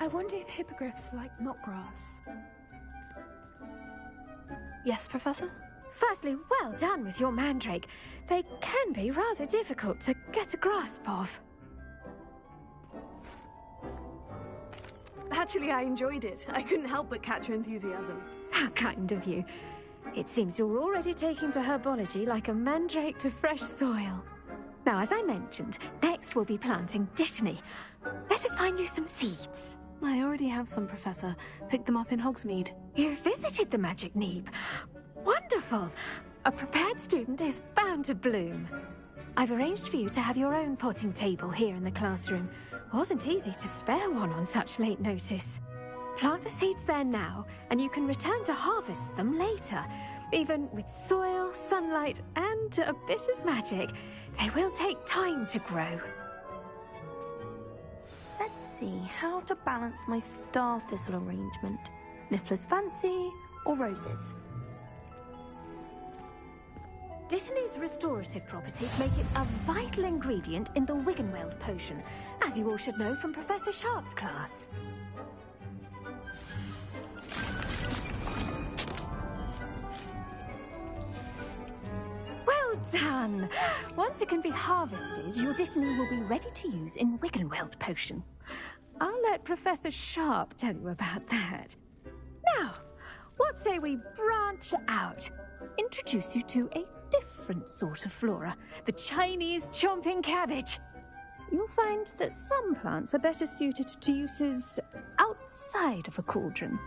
wonder if hippogriffs like knotgrass. Yes, Professor? Firstly, well done with your mandrake. They can be rather difficult to get a grasp of. Actually, I enjoyed it. I couldn't help but catch your enthusiasm. How kind of you. It seems you're already taking to herbology like a mandrake to fresh soil. Now, as I mentioned, next we'll be planting dittany. Let us find you some seeds. I already have some, Professor. Picked them up in Hogsmeade. You visited the Magic Neep. Wonderful! A prepared student is bound to bloom. I've arranged for you to have your own potting table here in the classroom. Wasn't easy to spare one on such late notice. Plant the seeds there now, and you can return to harvest them later. Even with soil, sunlight, and a bit of magic, they will take time to grow. Let's see how to balance my star thistle arrangement. Niffler's fancy or roses? Dittany's restorative properties make it a vital ingredient in the Wiggenweld potion, as you all should know from Professor Sharp's class. Well done! Once it can be harvested, your Dittany will be ready to use in Wiggenweld potion. I'll let Professor Sharp tell you about that. Now, what say we branch out? Introduce you to a different sort of flora, the Chinese chomping cabbage. You'll find that some plants are better suited to uses outside of a cauldron.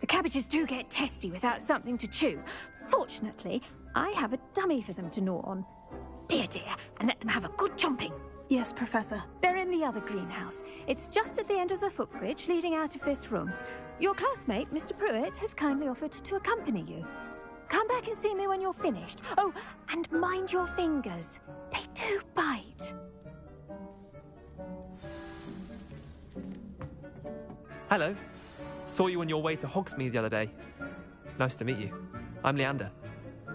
The cabbages do get testy without something to chew. Fortunately, I have a dummy for them to gnaw on. Be a dear and let them have a good chomping. Yes, Professor. They're in the other greenhouse. It's just at the end of the footbridge leading out of this room. Your classmate, Mr. Pruitt, has kindly offered to accompany you. Come back and see me when you're finished. Oh, and mind your fingers. They do bite. Hello. Saw you on your way to Hogsmeade the other day. Nice to meet you. I'm Leander.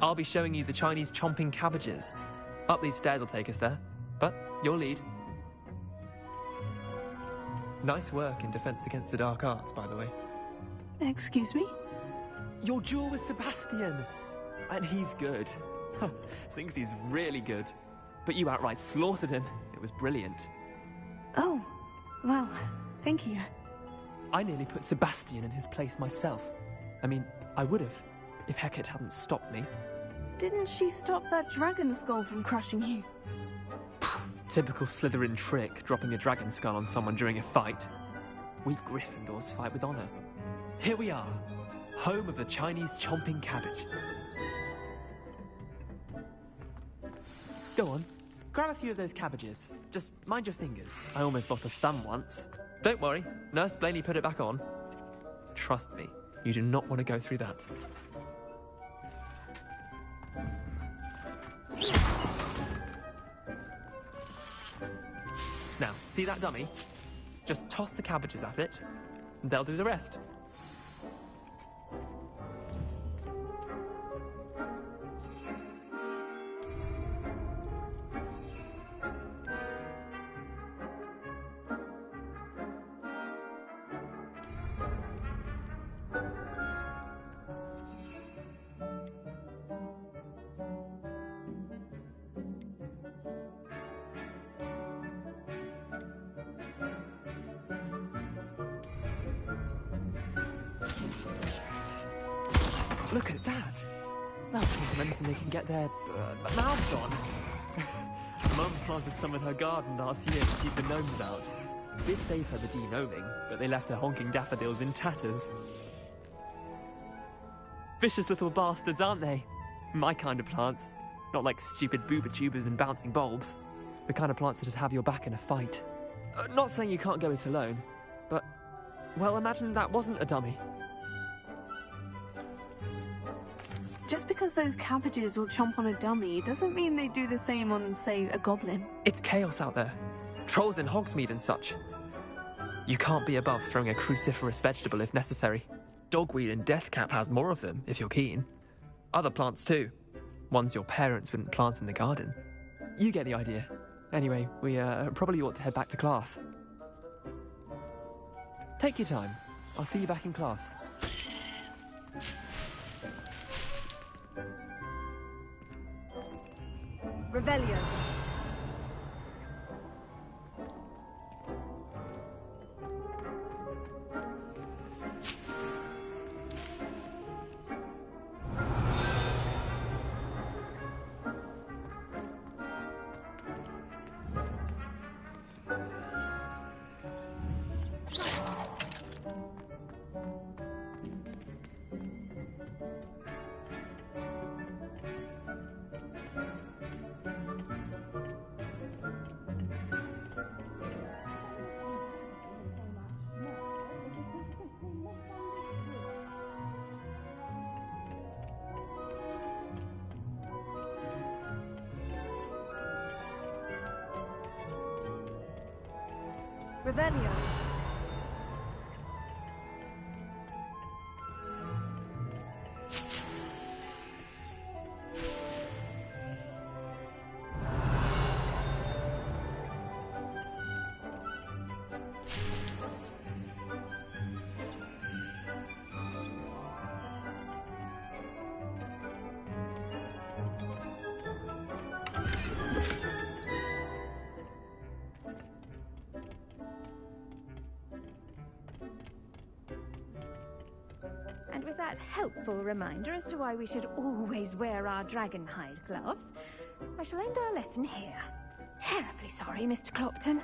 I'll be showing you the Chinese chomping cabbages. Up these stairs will take us there, but your lead. Nice work in Defense Against the Dark Arts, by the way. Excuse me? Your duel with Sebastian! And he's good. Thinks he's really good. But you outright slaughtered him. It was brilliant. Oh, well, thank you. I nearly put Sebastian in his place myself. I mean, I would have, if Hecate hadn't stopped me. Didn't she stop that dragon skull from crushing you? Typical Slytherin trick, dropping a dragon skull on someone during a fight. We Gryffindors fight with honor. Here we are, home of the Chinese chomping cabbage. Go on, grab a few of those cabbages. Just mind your fingers. I almost lost a thumb once. Don't worry, Nurse Blaney put it back on. Trust me, you do not want to go through that. Now, see that dummy? Just toss the cabbages at it, and they'll do the rest. Look at that! They'll give them anything they can get their mouths on. Mum planted some in her garden last year to keep the gnomes out. Did save her the de-gnoming, but they left her honking daffodils in tatters. Vicious little bastards, aren't they? My kind of plants. Not like stupid booba tubers and bouncing bulbs. The kind of plants that just have your back in a fight. Not saying you can't go it alone, but, well, imagine that wasn't a dummy. Just because those cabbages will chomp on a dummy doesn't mean they do the same on, say, a goblin. It's chaos out there. Trolls in Hogsmeade and such. You can't be above throwing a cruciferous vegetable if necessary. Dogweed and deathcap has more of them, if you're keen. Other plants too. Ones your parents wouldn't plant in the garden. You get the idea. Anyway, we probably ought to head back to class. Take your time. I'll see you back in class. Revelio. Revelio. And with that helpful reminder as to why we should always wear our dragonhide gloves, I shall end our lesson here. Terribly sorry, Mr. Clopton.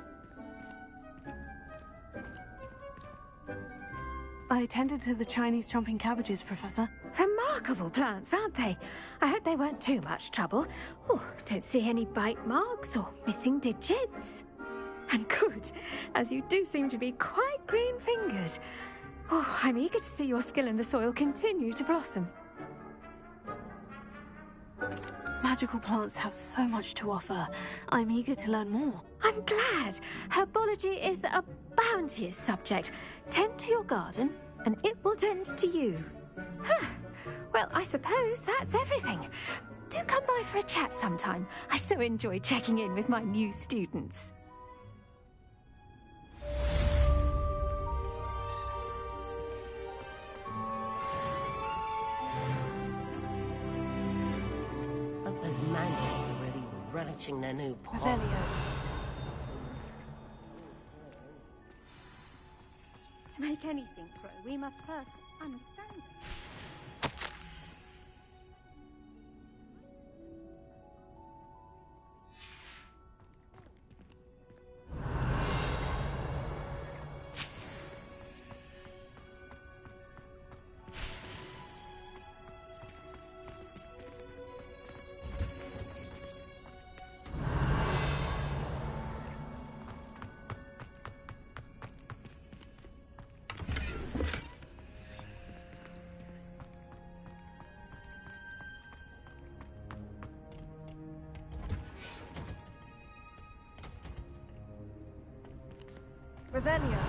I tended to the Chinese chomping cabbages, Professor. Remarkable plants, aren't they? I hope they weren't too much trouble. Oh, don't see any bite marks or missing digits. And good, as you do seem to be quite green-fingered. Oh, I'm eager to see your skill in the soil continue to blossom. Magical plants have so much to offer. I'm eager to learn more. I'm glad. Herbology is a bounteous subject. Tend to your garden, and it will tend to you. Huh. Well, I suppose that's everything. Do come by for a chat sometime. I so enjoy checking in with my new students. Those mandrals are really relishing their new pot. Revelio. To make anything grow, we must first understand it. Revelio.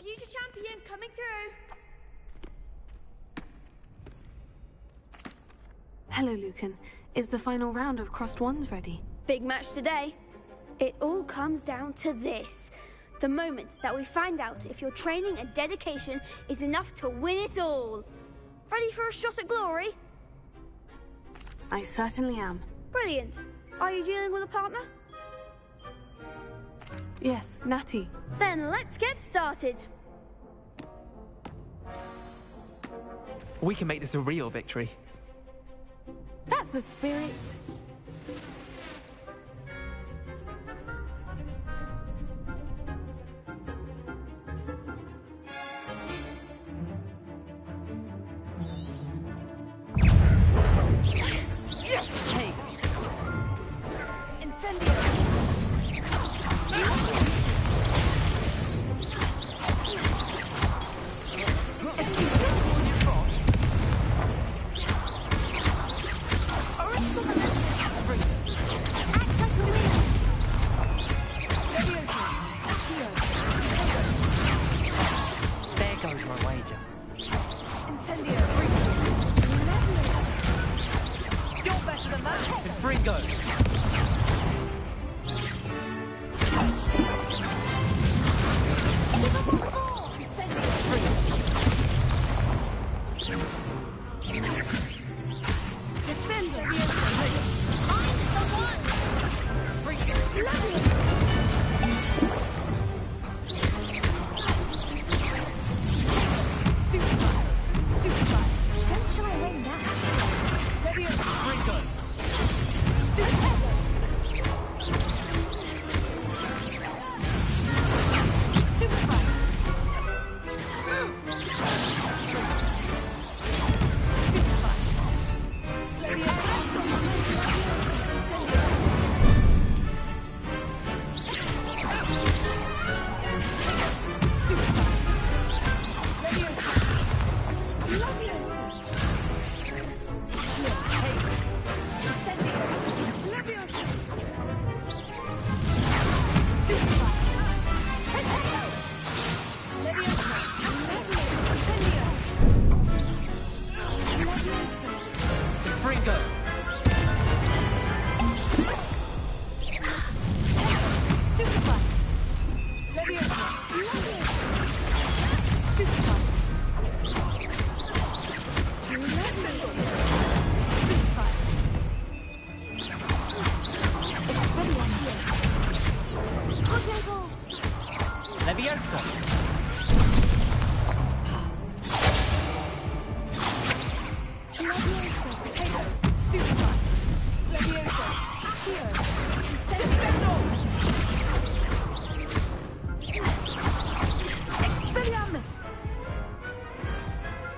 Future champion coming through. Hello, Lucan. Is the final round of Crossed Wands ready? Big match today. It all comes down to this. The moment that we find out if your training and dedication is enough to win it all. Ready for a shot at glory? I certainly am. Brilliant. Are you dealing with a partner? Yes, Natty. Then let's get started. We can make this a real victory. That's the spirit. Hey! Incendio! There goes my wager. Incendio! You're better than that! Fringo!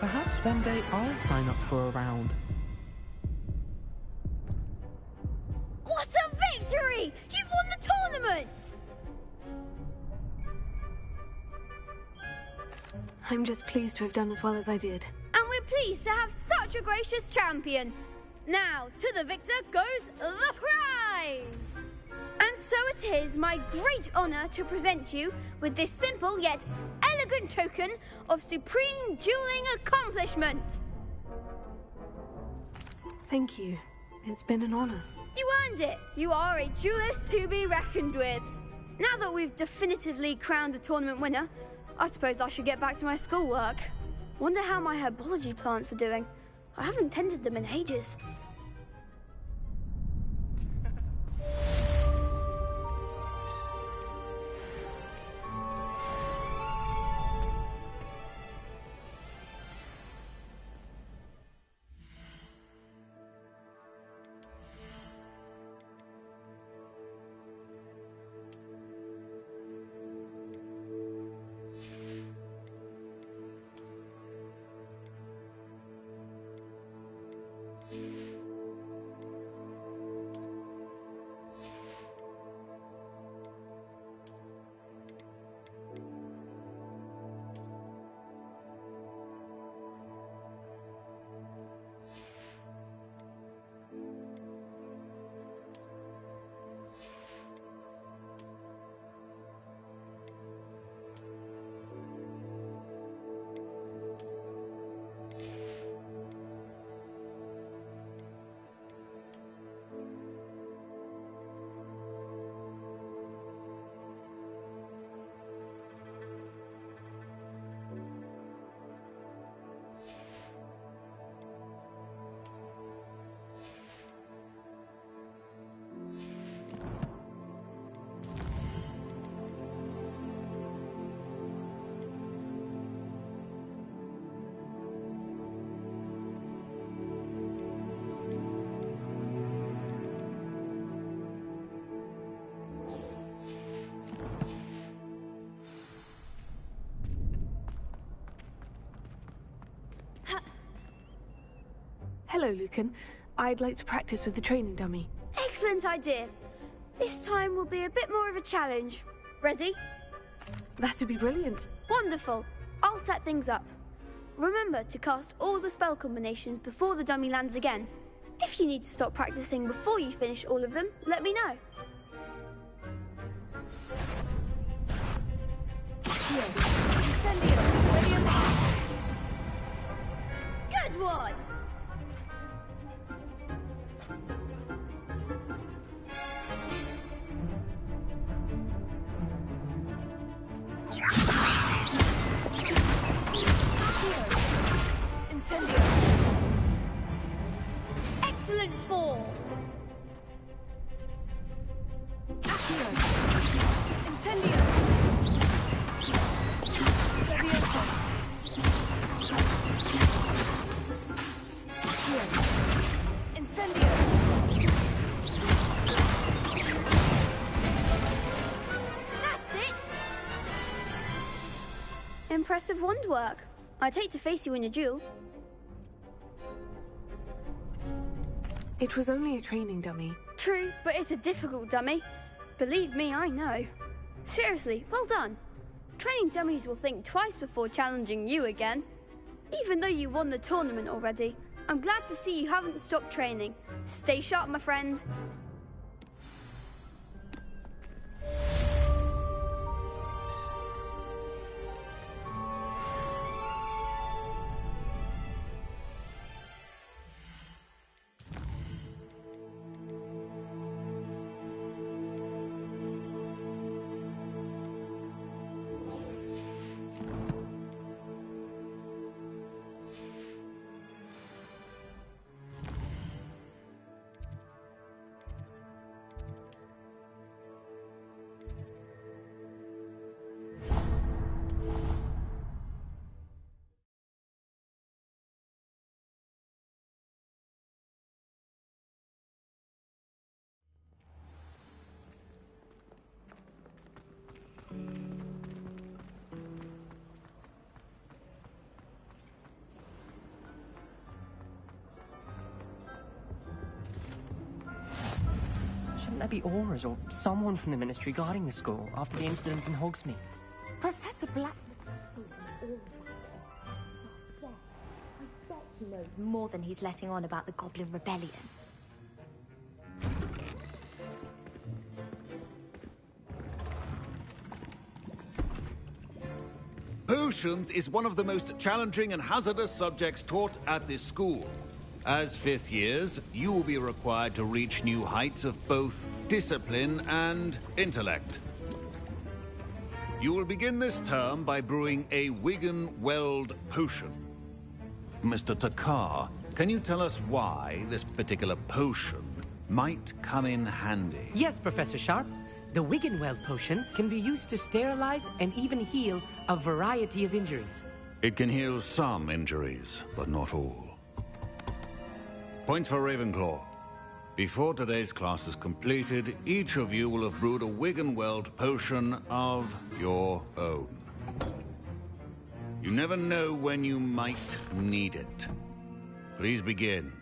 Perhaps one day I'll sign up for a round. What a victory! You've won the tournament! I'm just pleased to have done as well as I did. And we're pleased to have such a gracious champion. Now, to the victor goes the prize! And so it is my great honour to present you with this simple yet elegant token of supreme dueling accomplishment. Thank you. It's been an honour. You earned it. You are a duelist to be reckoned with. Now that we've definitively crowned the tournament winner, I suppose I should get back to my schoolwork. Wonder how my herbology plants are doing. I haven't tended them in ages. Hello, Lucan. I'd like to practice with the training dummy. Excellent idea. This time will be a bit more of a challenge. Ready? That'd be brilliant. Wonderful. I'll set things up. Remember to cast all the spell combinations before the dummy lands again. If you need to stop practicing before you finish all of them, let me know. Good one! Excellent fall! Incendio! Leviosa! Incendio! That's it! Impressive wand work. I'd hate to face you in a duel. It was only a training dummy. True, but it's a difficult dummy. Believe me, I know. Seriously, well done. Training dummies will think twice before challenging you again. Even though you won the tournament already, I'm glad to see you haven't stopped training. Stay sharp, my friend. Shouldn't there be auras or someone from the Ministry guarding the school after the incident in Hogsmeade? Professor Black... He knows more than he's letting on about the Goblin Rebellion. Potions is one of the most challenging and hazardous subjects taught at this school. As fifth years, you will be required to reach new heights of both discipline and intellect. You will begin this term by brewing a Wiggenweld potion. Mr. Takar, can you tell us why this particular potion might come in handy? Yes, Professor Sharp. The Wiggenweld potion can be used to sterilize and even heal a variety of injuries. It can heal some injuries, but not all. Points for Ravenclaw. Before today's class is completed, each of you will have brewed a Wiggenweld potion of your own. You never know when you might need it. Please begin.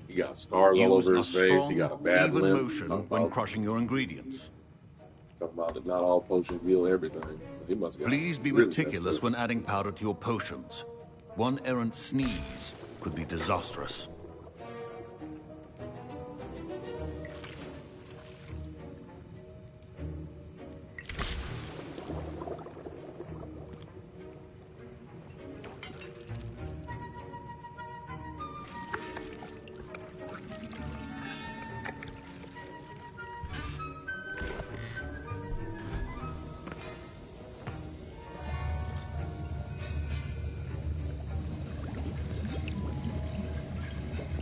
He got scars all over his face. He got a bad even limp. motion when crushing your ingredients. Talking about that not all potions heal everything. So he must have got Please be really meticulous messed up. when adding powder to your potions. One errant sneeze could be disastrous.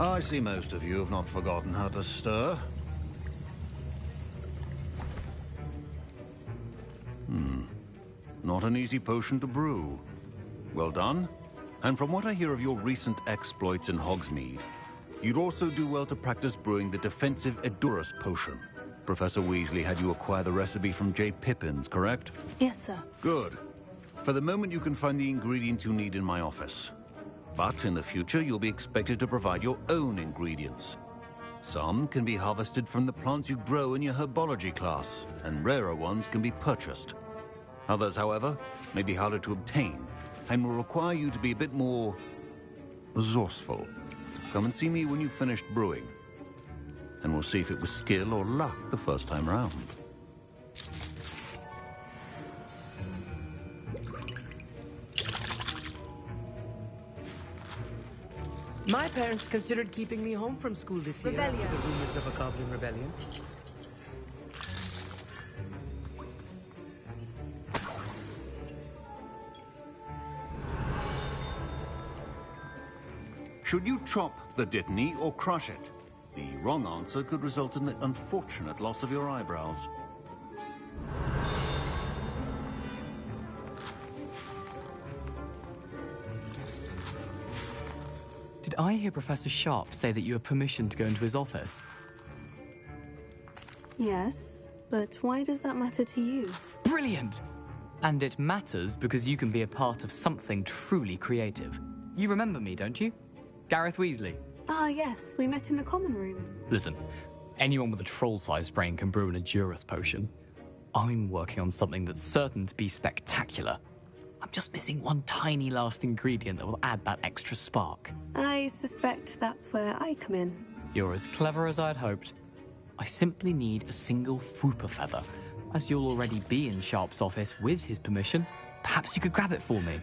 I see most of you have not forgotten how to stir. Not an easy potion to brew. Well done. And from what I hear of your recent exploits in Hogsmeade, you'd also do well to practice brewing the defensive Edurus potion. Professor Weasley had you acquire the recipe from J. Pippin's, correct? Yes, sir. Good. For the moment, you can find the ingredients you need in my office. But in the future, you'll be expected to provide your own ingredients. Some can be harvested from the plants you grow in your herbology class, and rarer ones can be purchased. Others, however, may be harder to obtain, and will require you to be a bit more resourceful. Come and see me when you've finished brewing, and we'll see if it was skill or luck the first time round. My parents considered keeping me home from school this year after the rumors of a goblin rebellion. Should you chop the dittany or crush it? The wrong answer could result in the unfortunate loss of your eyebrows. Did I hear Professor Sharp say that you have permission to go into his office? Yes, but why does that matter to you? Brilliant! And it matters because you can be a part of something truly creative. You remember me, don't you? Gareth Weasley. Ah, yes, we met in the common room. Listen, anyone with a troll-sized brain can brew an Edurus potion. I'm working on something that's certain to be spectacular. I'm just missing one tiny last ingredient that will add that extra spark. I suspect that's where I come in. You're as clever as I'd hoped. I simply need a single Fwooper feather. As you'll already be in Sharp's office with his permission, perhaps you could grab it for me.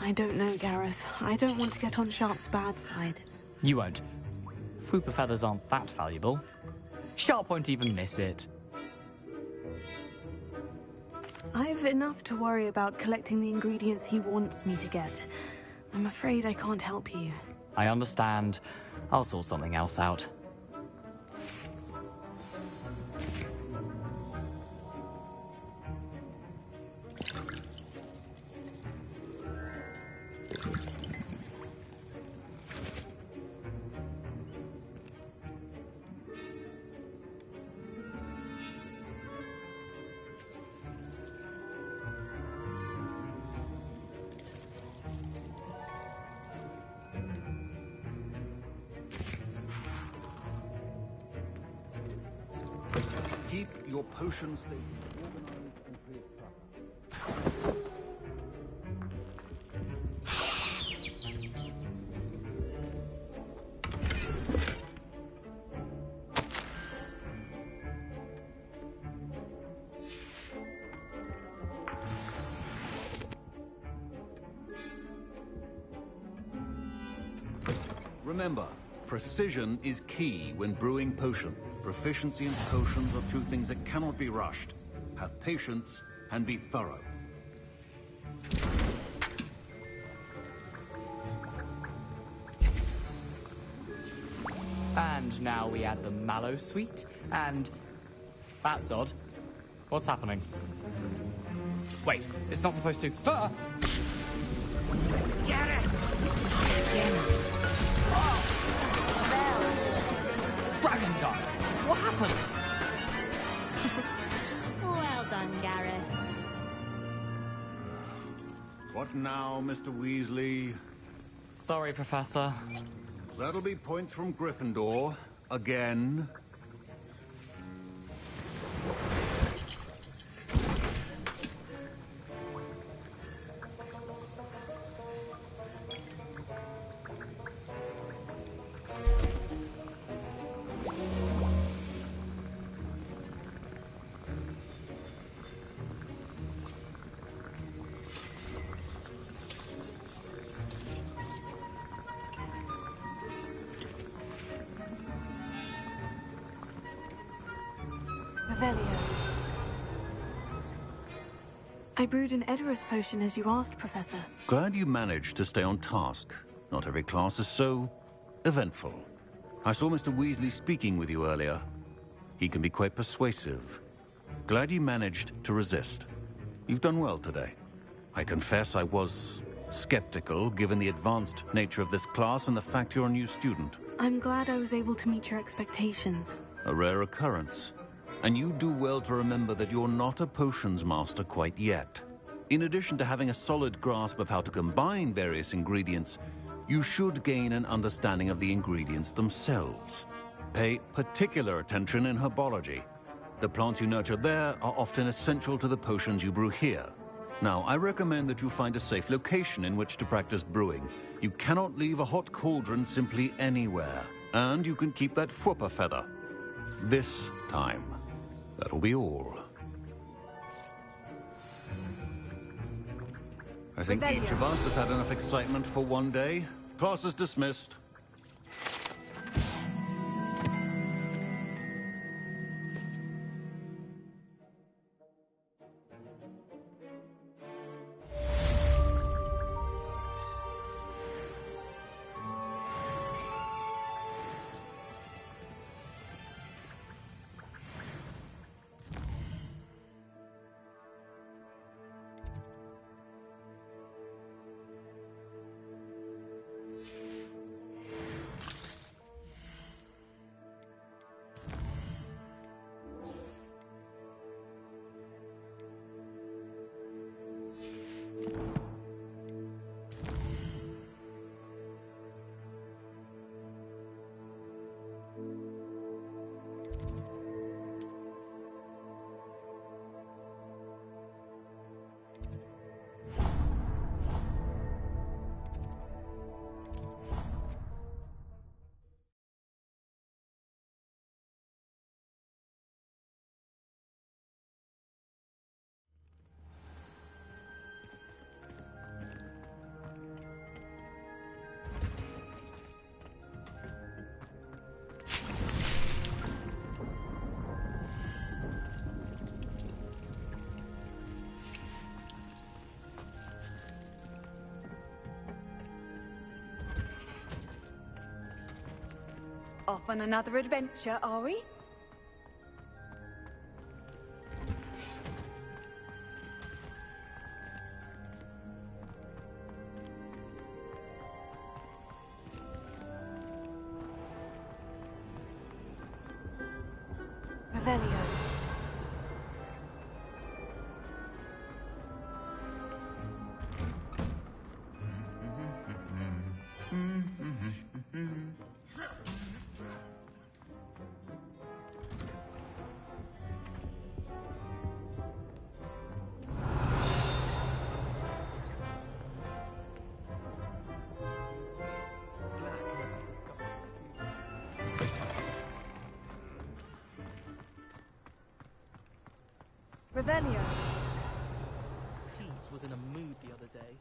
I don't know, Gareth. I don't want to get on Sharp's bad side. You won't. Fwooper feathers aren't that valuable. Sharp won't even miss it. I've enough to worry about collecting the ingredients he wants me to get. I'm afraid I can't help you. I understand. I'll sort something else out. Keep your potion stations organized and create cover. Remember, precision is key when brewing potion. Proficiency and potions are two things that cannot be rushed. Have patience and be thorough. And now we add the mallow sweet, and... That's odd. What's happening? Wait, it's not supposed to... Ah! Get it! Dragon Dart! What happened? Well done, Gareth. What now, Mr. Weasley? Sorry, Professor. That'll be points from Gryffindor. Again. I brewed an Edurus potion as you asked, Professor. Glad you managed to stay on task. Not every class is so eventful. I saw Mr. Weasley speaking with you earlier. He can be quite persuasive. Glad you managed to resist. You've done well today. I confess I was skeptical, given the advanced nature of this class and the fact you're a new student. I'm glad I was able to meet your expectations. A rare occurrence. And you do well to remember that you're not a potions master quite yet. In addition to having a solid grasp of how to combine various ingredients, you should gain an understanding of the ingredients themselves. Pay particular attention in herbology. The plants you nurture there are often essential to the potions you brew here. Now, I recommend that you find a safe location in which to practice brewing. You cannot leave a hot cauldron simply anywhere. And you can keep that Fwooper feather. This time. That'll be all. I think each of us has had enough excitement for one day. Class is dismissed. Off on another adventure, are we? Revelio. Revelio. Pete was in a mood the other day.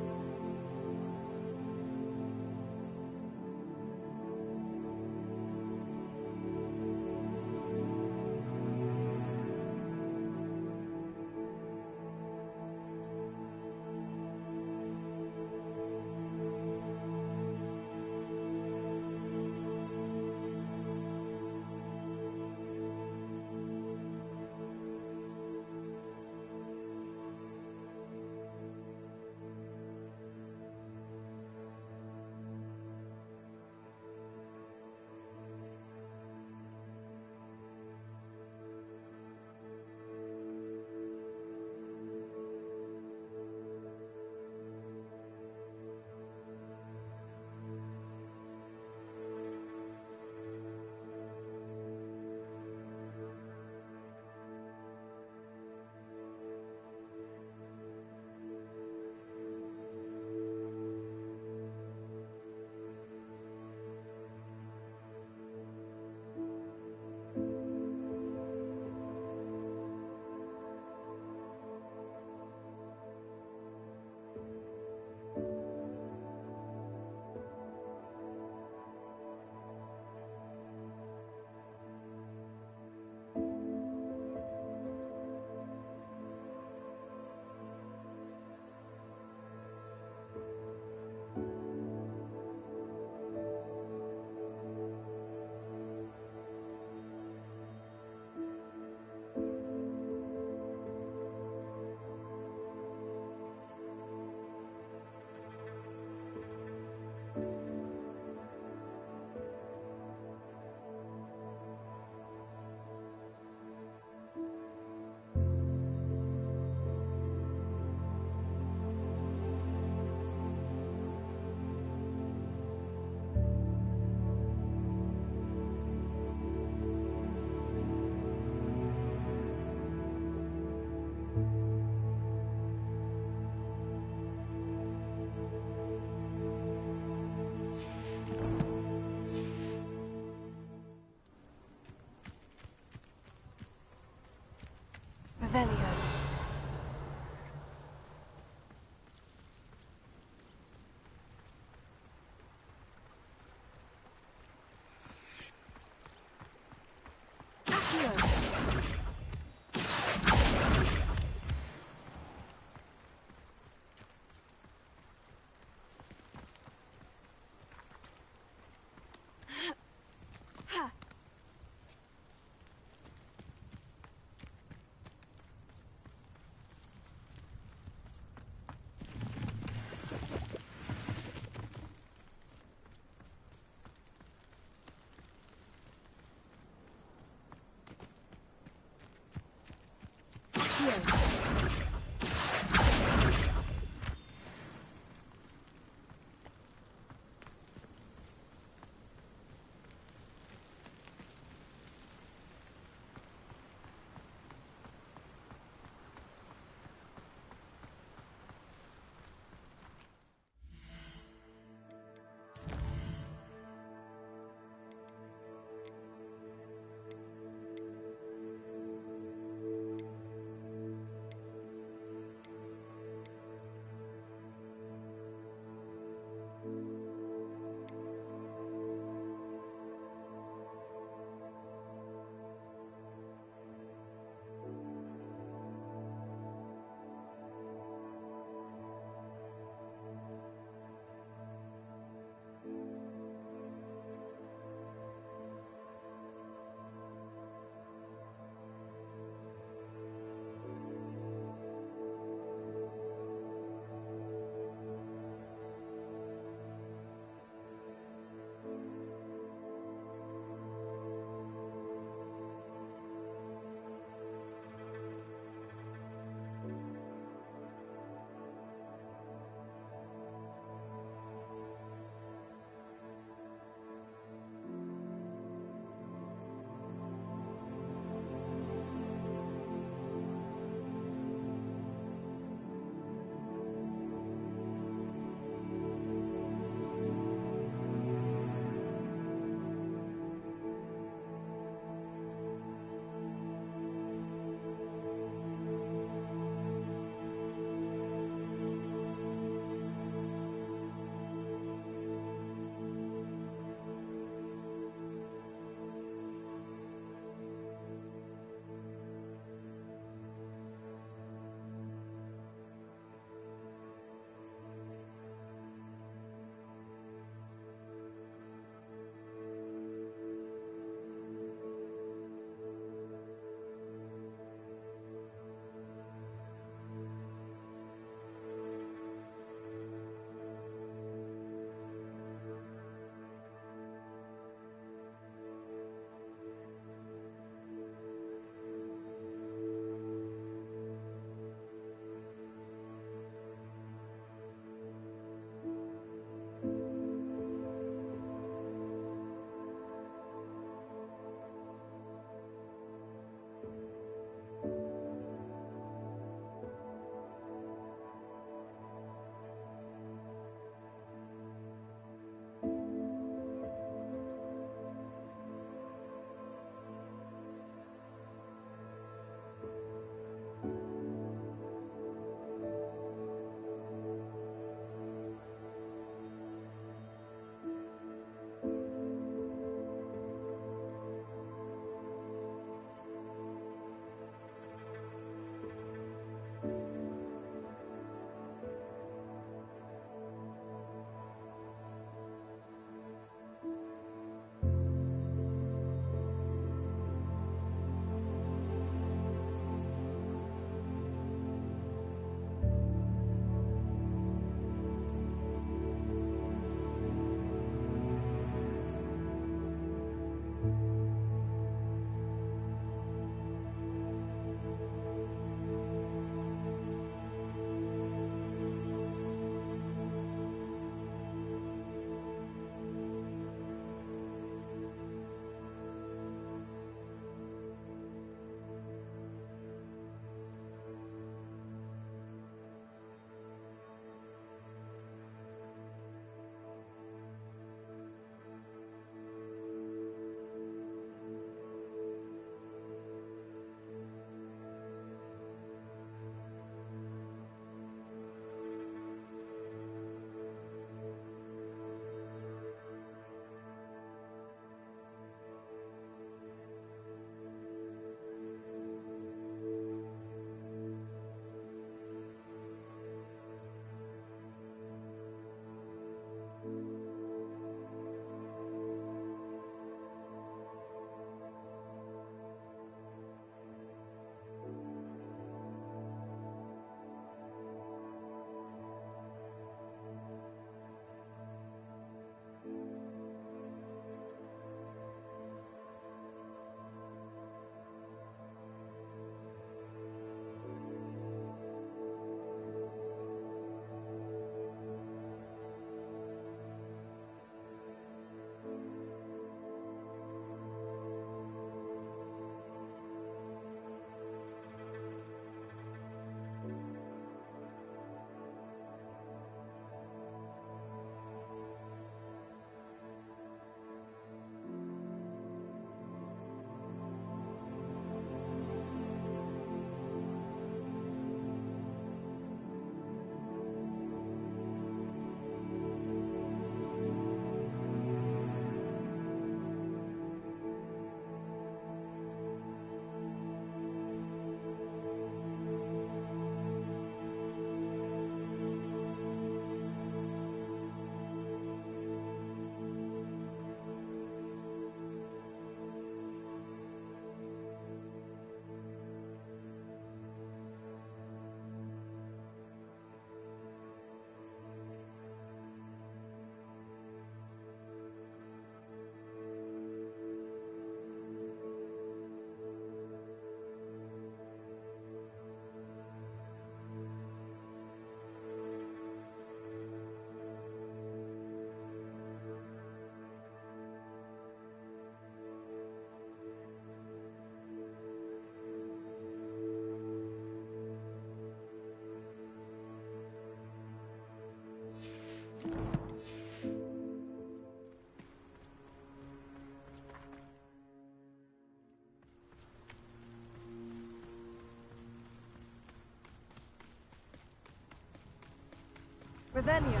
Revelio.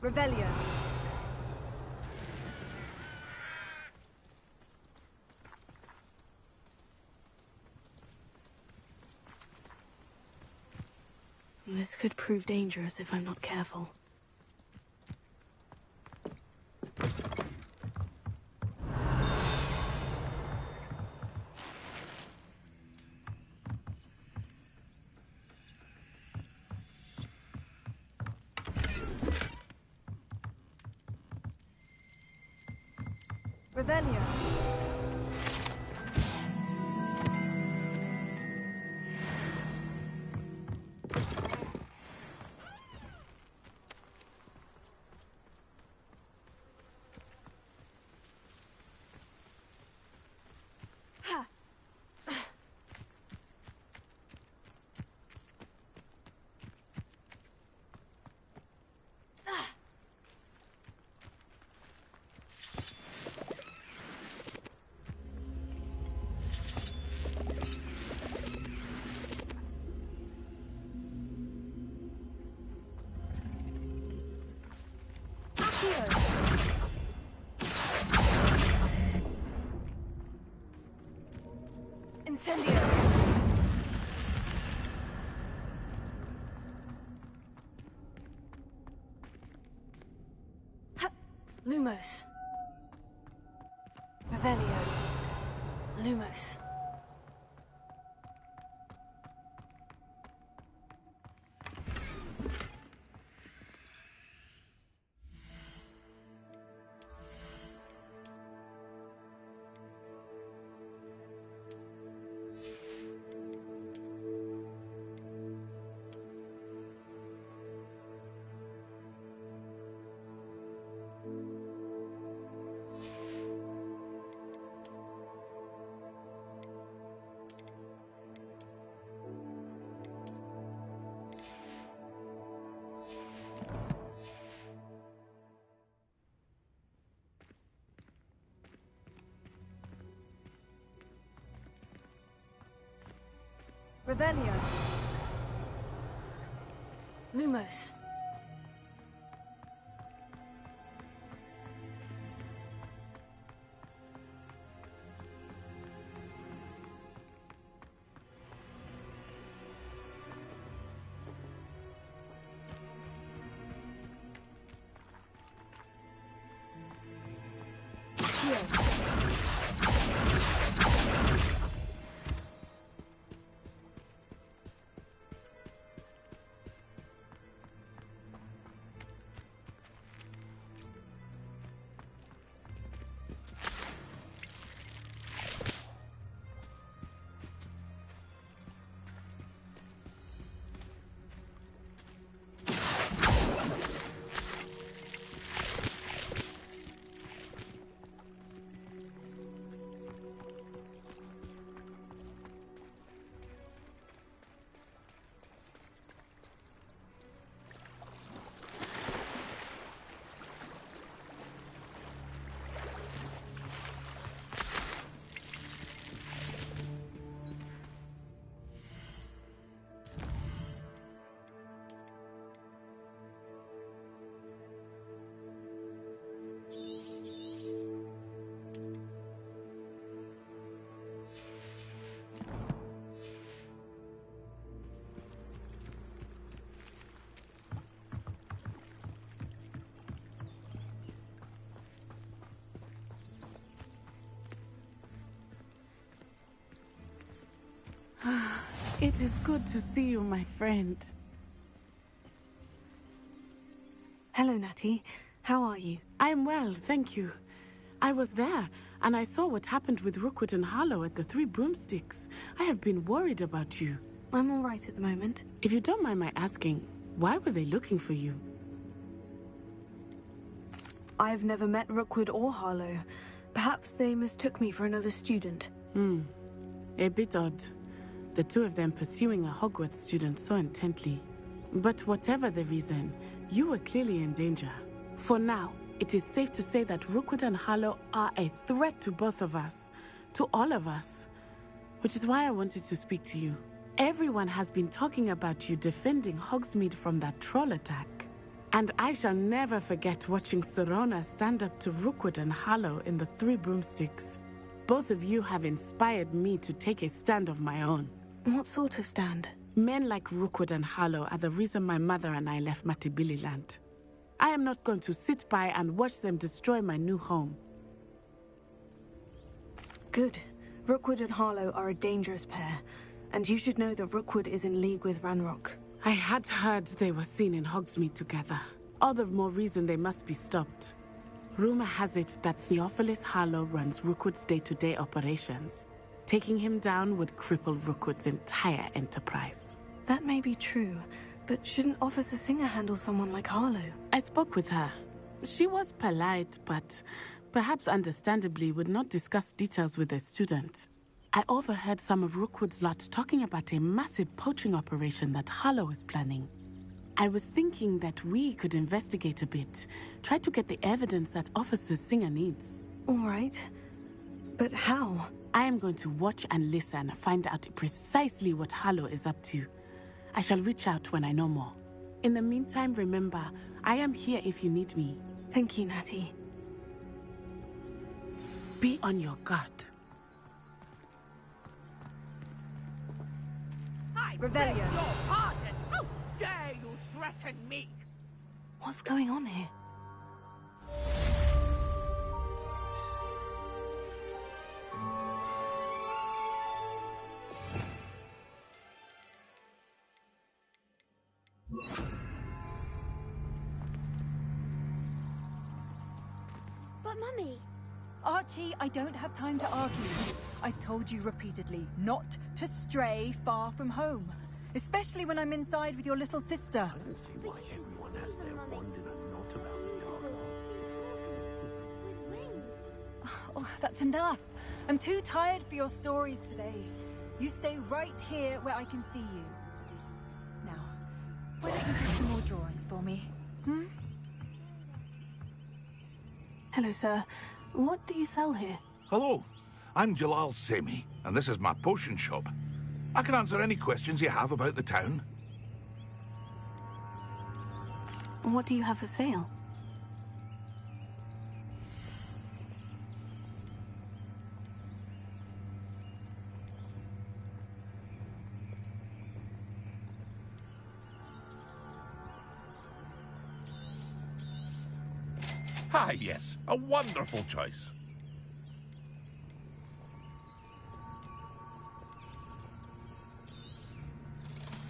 Revelio. This could prove dangerous if I'm not careful. Revelio. Incendio. Lumos. Revelio. Lumos. Revelio. Lumos. It is good to see you, my friend. Hello, Natty. How are you? I'm well, thank you. I was there, and I saw what happened with Rookwood and Harlow at the Three Broomsticks. I have been worried about you. I'm all right at the moment. If you don't mind my asking, why were they looking for you? I've never met Rookwood or Harlow. Perhaps they mistook me for another student. A bit odd. The two of them pursuing a Hogwarts student so intently. But whatever the reason, you were clearly in danger. For now, it is safe to say that Rookwood and Harlow are a threat to both of us. To all of us. Which is why I wanted to speak to you. Everyone has been talking about you defending Hogsmeade from that troll attack. And I shall never forget watching Serona stand up to Rookwood and Harlow in the Three Broomsticks. Both of you have inspired me to take a stand of my own. What sort of stand? Men like Rookwood and Harlow are the reason my mother and I left Matibili Land. I am not going to sit by and watch them destroy my new home. Good. Rookwood and Harlow are a dangerous pair, and you should know that Rookwood is in league with Ranrock. I had heard they were seen in Hogsmeade together. All the more reason they must be stopped. Rumor has it that Theophilus Harlow runs Rookwood's day-to-day operations. Taking him down would cripple Rookwood's entire enterprise. That may be true, but shouldn't Officer Singer handle someone like Harlow? I spoke with her. She was polite, but perhaps understandably would not discuss details with a student. I overheard some of Rookwood's lot talking about a massive poaching operation that Harlow is planning. I was thinking that we could investigate a bit, try to get the evidence that Officer Singer needs. All right. But how? I am going to watch and listen, find out precisely what Harlow is up to. I shall reach out when I know more. In the meantime, remember, I am here if you need me. Thank you, Natty. Be on your guard. Revelio. Your pardon! How dare you threaten me? What's going on here? But Mummy... Archie, I don't have time to argue. I've told you repeatedly not to stray far from home. Especially when I'm inside with your little sister. I don't see why everyone has their wand in a knot about the dark arts. Oh, that's enough. I'm too tired for your stories today. You stay right here where I can see you. Now, why don't you do some more drawings for me? Hello, sir. What do you sell here? Hello, I'm Jalal Semi, and this is my potion shop. I can answer any questions you have about the town. What do you have for sale? Ah, yes, a wonderful choice.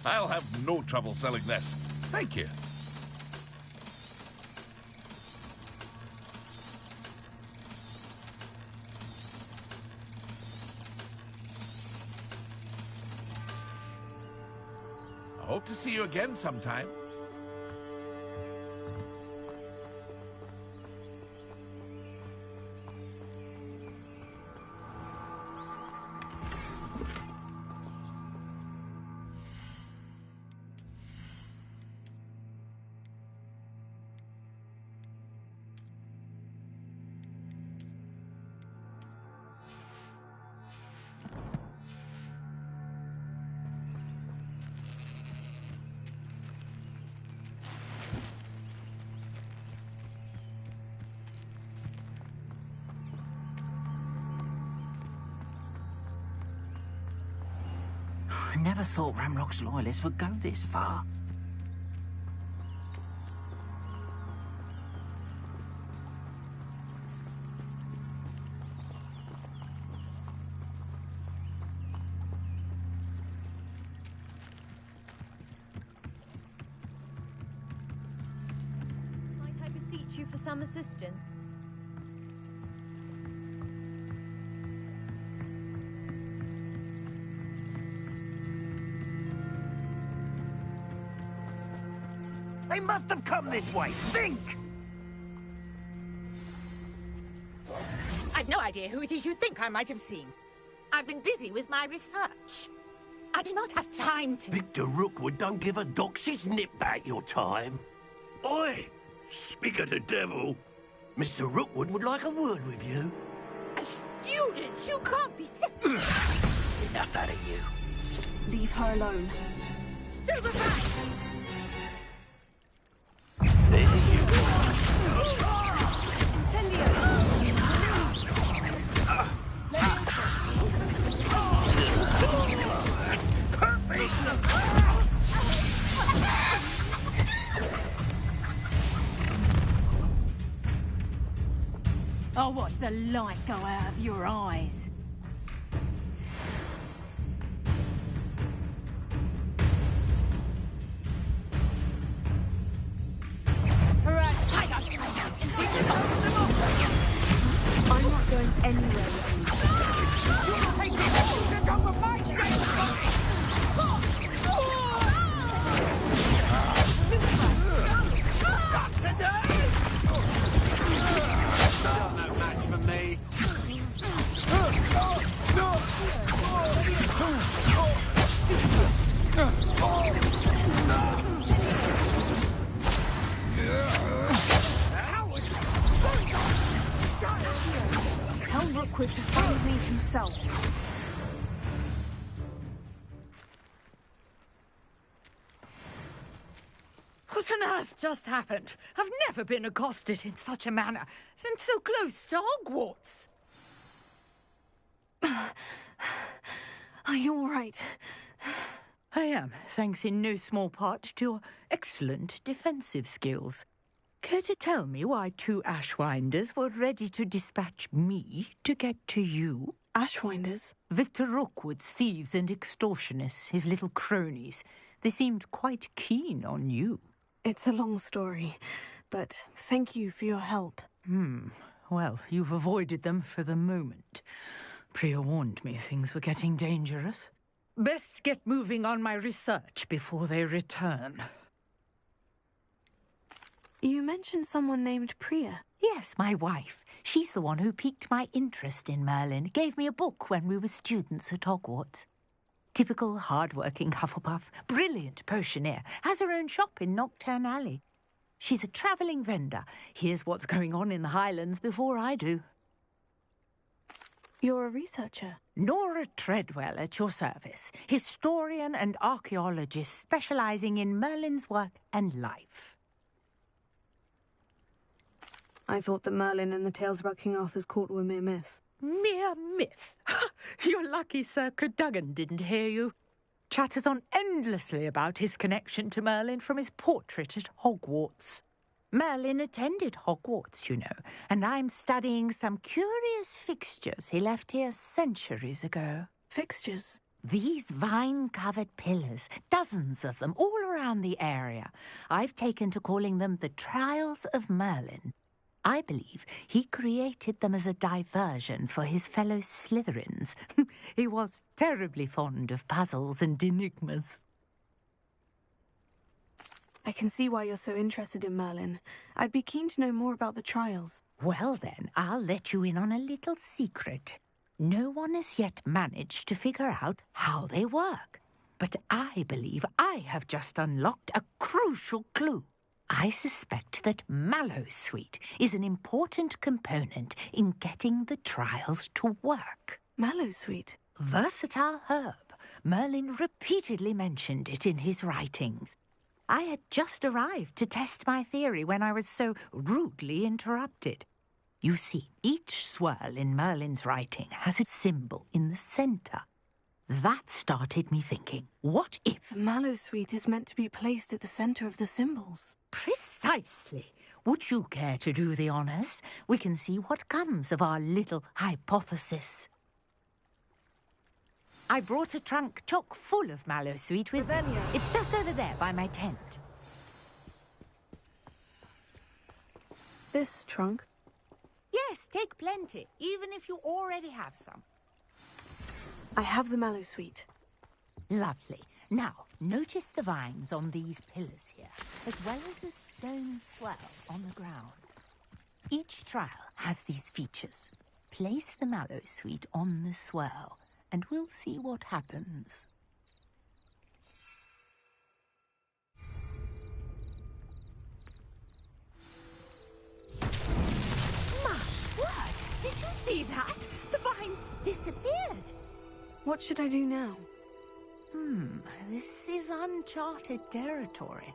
I'll have no trouble selling this. Thank you. I hope to see you again sometime. I never thought Ramrock's loyalists would go this far. Might I beseech you for some assistance? must have come this way. Think! I've no idea who it is you think I might have seen. I've been busy with my research. I do not have time to... Victor Rookwood don't give a doxy's nip back your time. Oi! Speak of the devil. Mr. Rookwood would like a word with you. A student? You can't be... Enough out of you. Leave her alone. Stupefy! I'll watch the light go out of your eyes. I'm not going anywhere. No match for me. Tell Rookwood to find me himself. What on earth just happened? I've never been accosted in such a manner, and so close to Hogwarts. Are you all right? I am, thanks in no small part to your excellent defensive skills. Care to tell me why two Ashwinders were ready to dispatch me to get to you? Ashwinders? Victor Rookwood's thieves and extortionists, his little cronies. They seemed quite keen on you. It's a long story, but thank you for your help. Well, you've avoided them for the moment. Priya warned me things were getting dangerous. Best get moving on my research before they return. You mentioned someone named Priya. Yes, my wife. She's the one who piqued my interest in Merlin. Gave me a book when we were students at Hogwarts. Typical hard-working Hufflepuff, brilliant potioneer, has her own shop in Knockturn Alley. She's a travelling vendor. Hears what's going on in the Highlands before I do. You're a researcher? Nora Treadwell at your service. Historian and archaeologist specialising in Merlin's work and life. I thought that Merlin and the tales about King Arthur's court were mere myth. Mere myth? You're lucky Sir Cadogan didn't hear you. Chatters on endlessly about his connection to Merlin from his portrait at Hogwarts. Merlin attended Hogwarts, you know, and I'm studying some curious fixtures he left here centuries ago. Fixtures? These vine-covered pillars, dozens of them, all around the area. I've taken to calling them the Trials of Merlin. I believe he created them as a diversion for his fellow Slytherins. He was terribly fond of puzzles and enigmas. I can see why you're so interested in Merlin. I'd be keen to know more about the trials. Well then, I'll let you in on a little secret. No one has yet managed to figure out how they work. But I believe I have just unlocked a crucial clue. I suspect that Mallowsweet is an important component in getting the trials to work. Mallowsweet? Versatile herb. Merlin repeatedly mentioned it in his writings. I had just arrived to test my theory when I was so rudely interrupted. You see, each swirl in Merlin's writing has a symbol in the centre. That started me thinking, what if... Mallowsweet is meant to be placed at the centre of the symbols. Precisely. Would you care to do the honours? We can see what comes of our little hypothesis. I brought a trunk chock full of Mallowsweet with... Ravenia. It's just over there by my tent. This trunk? Yes, take plenty, even if you already have some. I have the Mallowsweet. Lovely. Now, notice the vines on these pillars here. as well as a stone swell on the ground. Each trial has these features. Place the mallow sweet on the swirl, and we'll see what happens. My word! Did you see that? The vines disappeared! What should I do now? This is uncharted territory.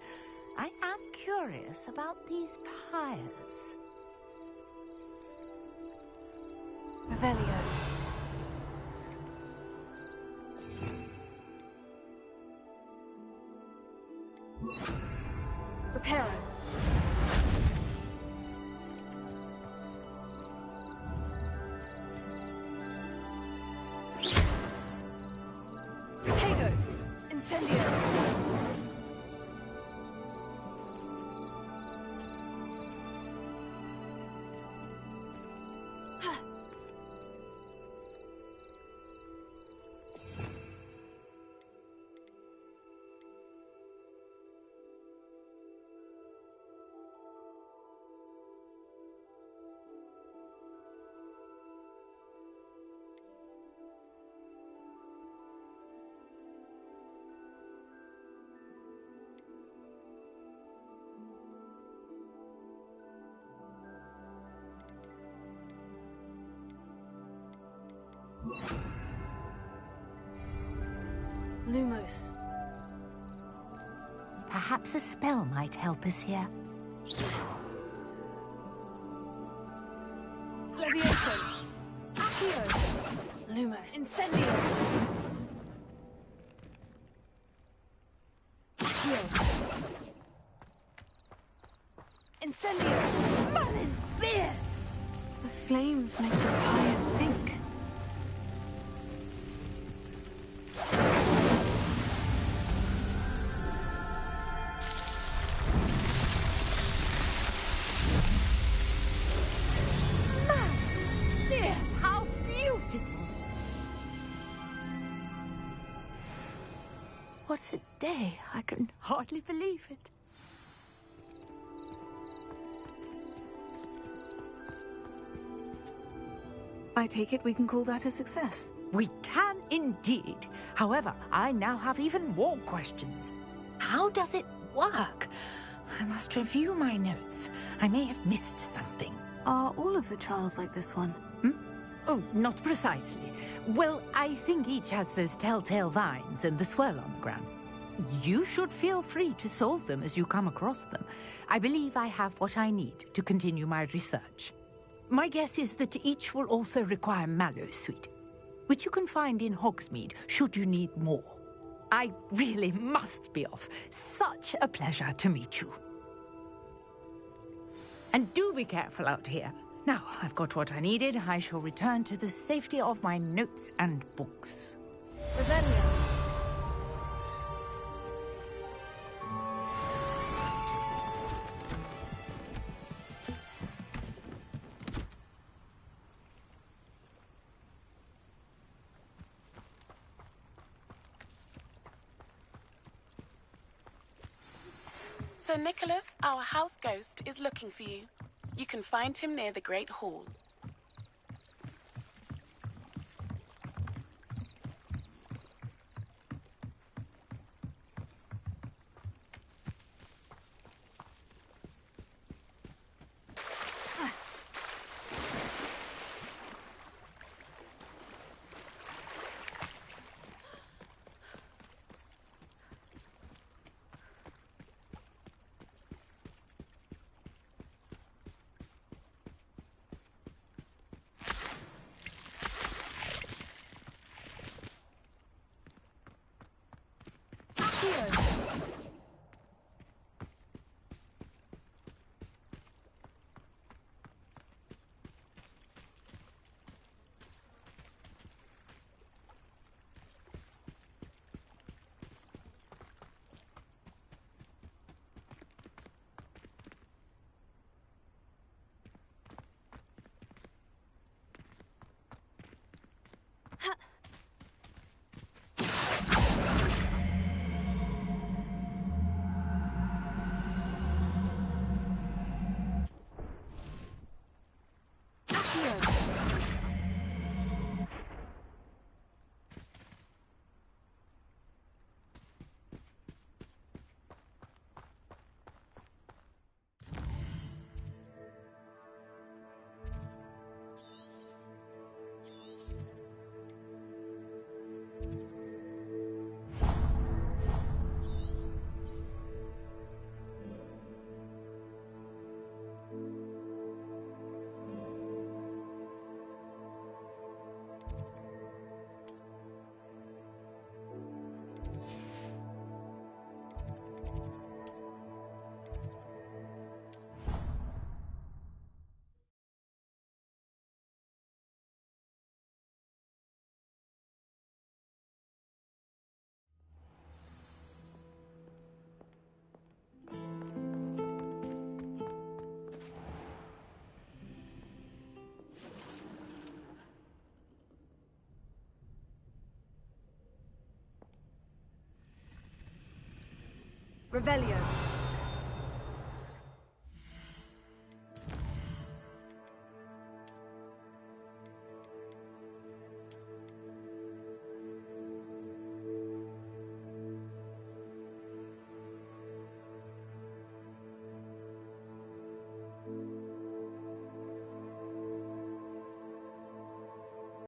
I am curious about these pyres. Revelio. Reparo. Potato. Incendio. Lumos. Perhaps a spell might help us here. Levioso. Accio. Lumos. Incendio. Accio. Incendio. Merlin's beard! The flames make the pyre sink. How beautiful! What a day! I can hardly believe it. I take it we can call that a success. We can indeed. However, I now have even more questions. How does it work? I must review my notes. I may have missed something. Are all of the trials like this one? Oh, not precisely. Well, I think each has those telltale vines and the swirl on the ground. You should feel free to solve them as you come across them. I believe I have what I need to continue my research. My guess is that each will also require mallow sweet, which you can find in Hogsmeade should you need more. I really must be off. Such a pleasure to meet you. And do be careful out here. Now, I've got what I needed. I shall return to the safety of my notes and books. Revelio. Sir Nicholas, our house ghost, is looking for you. You can find him near the Great Hall. Revelio.